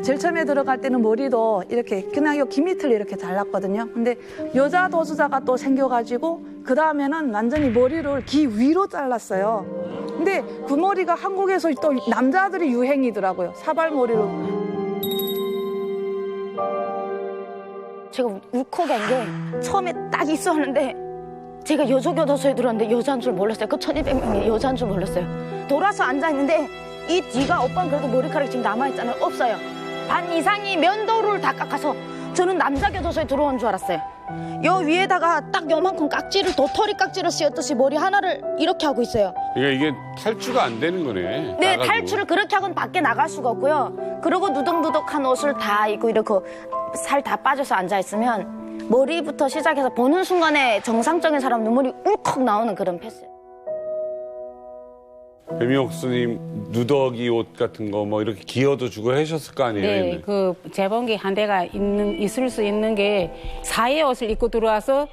제일 처음에 들어갈 때는 머리도 이렇게 그냥 요 기밑을 이렇게 잘랐거든요. 근데 여자 도주자가 또 생겨가지고 그 다음에는 완전히 머리를 귀 위로 잘랐어요. 근데 그 머리가 한국에서 또 남자들이 유행이더라고요. 사발머리로. 제가 울컥한 게 처음에 딱 있었는데 제가 여조교도소에 들어왔는데 여자인 줄 몰랐어요. 그 1200명이 여자인 줄 몰랐어요. 돌아서 앉아있는데 이 뒤가 오빠는 그래도 머리카락이 지금 남아있잖아요. 없어요. 반 이상이 면도를 다 깎아서 저는 남자 교도소에 들어온 줄 알았어요. 요 위에다가 딱 요만큼 깍지를 도토리 깍지로 씌웠듯이 머리 하나를 이렇게 하고 있어요. 그러니까 이게 탈주가 안 되는 거네. 네, 나가도. 탈출을 그렇게 하고는 밖에 나갈 수가 없고요. 그리고 누덕누덕한 옷을 다 입고 이렇게 살 다 빠져서 앉아있으면 머리부터 시작해서 보는 순간에 정상적인 사람 눈물이 울컥 나오는 그런 패스. 배미옥수님 누더기 옷 같은 거 뭐 이렇게 기어도 주고 하셨을 거 아니에요? 네, 옛날에. 그 재봉기 한 대가 있을 수 있는 게 사회 옷을 입고 들어와서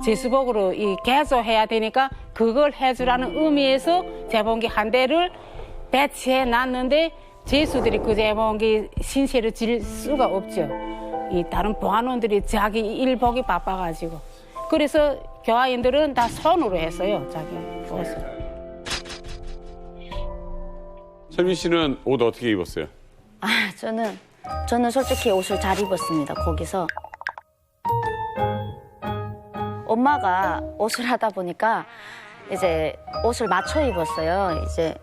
제수복으로 이 개조해야 되니까 그걸 해주라는 의미에서 재봉기 한 대를 배치해 놨는데 제수들이 그 재봉기 신세를 질 수가 없죠. 이 다른 보안원들이 자기 일복이 바빠가지고 그래서 교화인들은 다 손으로 했어요, 자기 옷을. 설민 씨는 옷 어떻게 입었어요? 아, 저는 솔직히 옷을 잘 입었습니다. 거기서 엄마가 옷을 하다 보니까 이제 옷을 맞춰 입었어요. 이제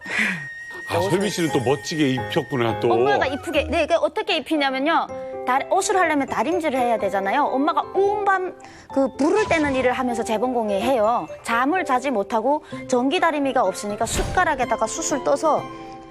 아, 설민 씨는 또 멋지게 입혔구나 또. 엄마가 이쁘게. 네, 그 어떻게 입히냐면요. 옷을 하려면 다림질을 해야 되잖아요. 엄마가 온 밤 그 불을 떼는 일을 하면서 재봉공예 해요. 잠을 자지 못하고 전기 다리미가 없으니까 숟가락에다가 숯을 떠서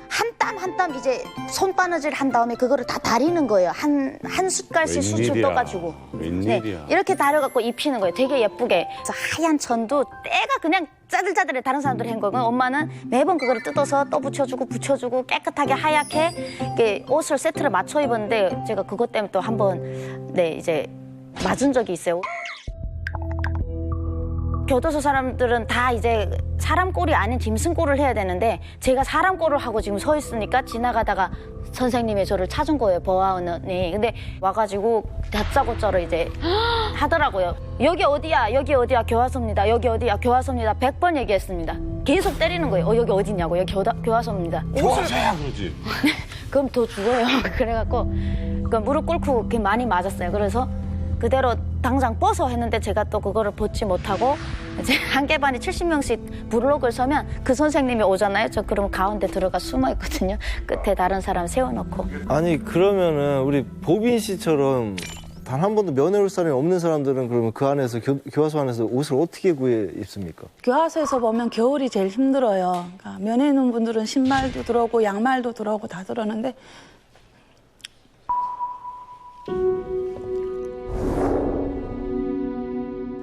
한 땀 한 땀 이제 손바느질 한 다음에 그거를 다 다리는 거예요. 한 숟갈씩 숯을 떠가지고. 웬일이야. 네, 이렇게 다려갖고 입히는 거예요. 되게 예쁘게. 그래서 하얀 천도 때가 그냥 짜들짜들해 다른 사람들이 한 거고 엄마는 매번 그거를 뜯어서 또 붙여주고 깨끗하게 하얗게 이렇게 옷을 세트를 맞춰 입었는데 제가 그것 때문에 또 한번 네 이제 맞은 적이 있어요. 교도소 사람들은 다 이제 사람 꼴이 아닌 짐승 꼴을 해야 되는데 제가 사람 꼴을 하고 지금 서 있으니까 지나가다가 선생님이 저를 찾은 거예요, 보아원이. 근데 와가지고 다짜고짜로 이제 하더라고요. 여기 어디야? 교화소입니다. 여기 어디야? 교화소입니다. 100번 얘기했습니다. 계속 때리는 거예요. 여기 어디냐고. 여기 교화소입니다. 교화소야 그러지. 그럼 더 죽어요. 그래갖고 무릎 꿇고 그렇게 많이 맞았어요. 그래서 그대로 당장 벗어 했는데 제가 또 그거를 벗지 못하고 이제 한계반이 70명씩 블록을 서면 그 선생님이 오잖아요. 저 그럼 가운데 들어가 숨어 있거든요. 끝에 다른 사람 세워놓고. 아니 그러면은 우리 보빈 씨처럼 단 한 번도 면회 올 사람이 없는 사람들은 그러면 그 안에서 교화소 안에서 옷을 어떻게 구해 입습니까? 교화소에서 보면 겨울이 제일 힘들어요. 그러니까 면회 있는 분들은 신발도 들어오고 양말도 들어오고 다 들어오는데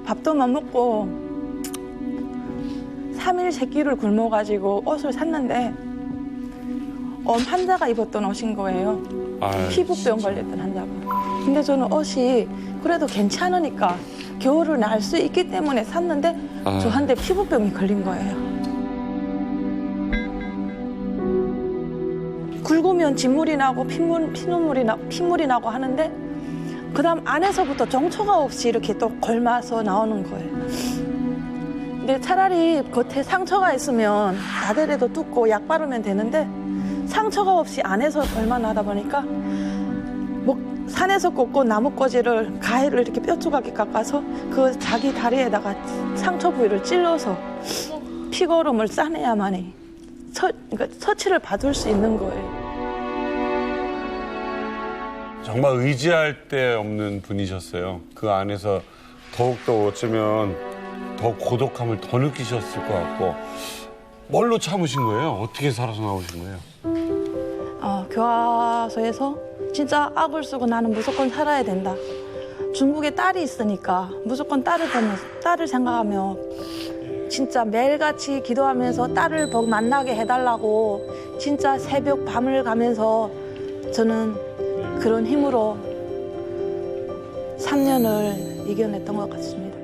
밥도 못 먹고 3일 세끼를 굶어가지고 옷을 샀는데 엄 환자가 입었던 옷인 거예요. 피부병 걸렸던 환자가. 근데 저는 옷이 그래도 괜찮으니까 겨울을 날 수 있기 때문에 샀는데 저한테 피부병이 걸린 거예요. 굵으면 진물이 나고 핏물이 나고 하는데 그다음 안에서부터 정처가 없이 이렇게 또 걸마서 나오는 거예요. 근데 차라리 겉에 상처가 있으면 나대래도 뚫고 약 바르면 되는데 상처가 없이 안에서 걸마 나다 보니까 산에서 꽂고 나뭇가지를 가해를 이렇게 뾰족하게 깎아서 그 자기 다리에다가 상처 부위를 찔러서 피고름을 싸내야만이 그러니까 처치를 받을 수 있는 거예요. 정말 의지할 데 없는 분이셨어요. 그 안에서 더욱더 어쩌면 더 고독함을 더 느끼셨을 것 같고 뭘로 참으신 거예요? 어떻게 살아서 나오신 거예요? 교화소에서 진짜 악을 쓰고 나는 무조건 살아야 된다. 중국에 딸이 있으니까 무조건 딸을 생각하며 진짜 매일같이 기도하면서 딸을 만나게 해달라고 진짜 새벽 밤을 가면서 저는 그런 힘으로 3년을 이겨냈던 것 같습니다.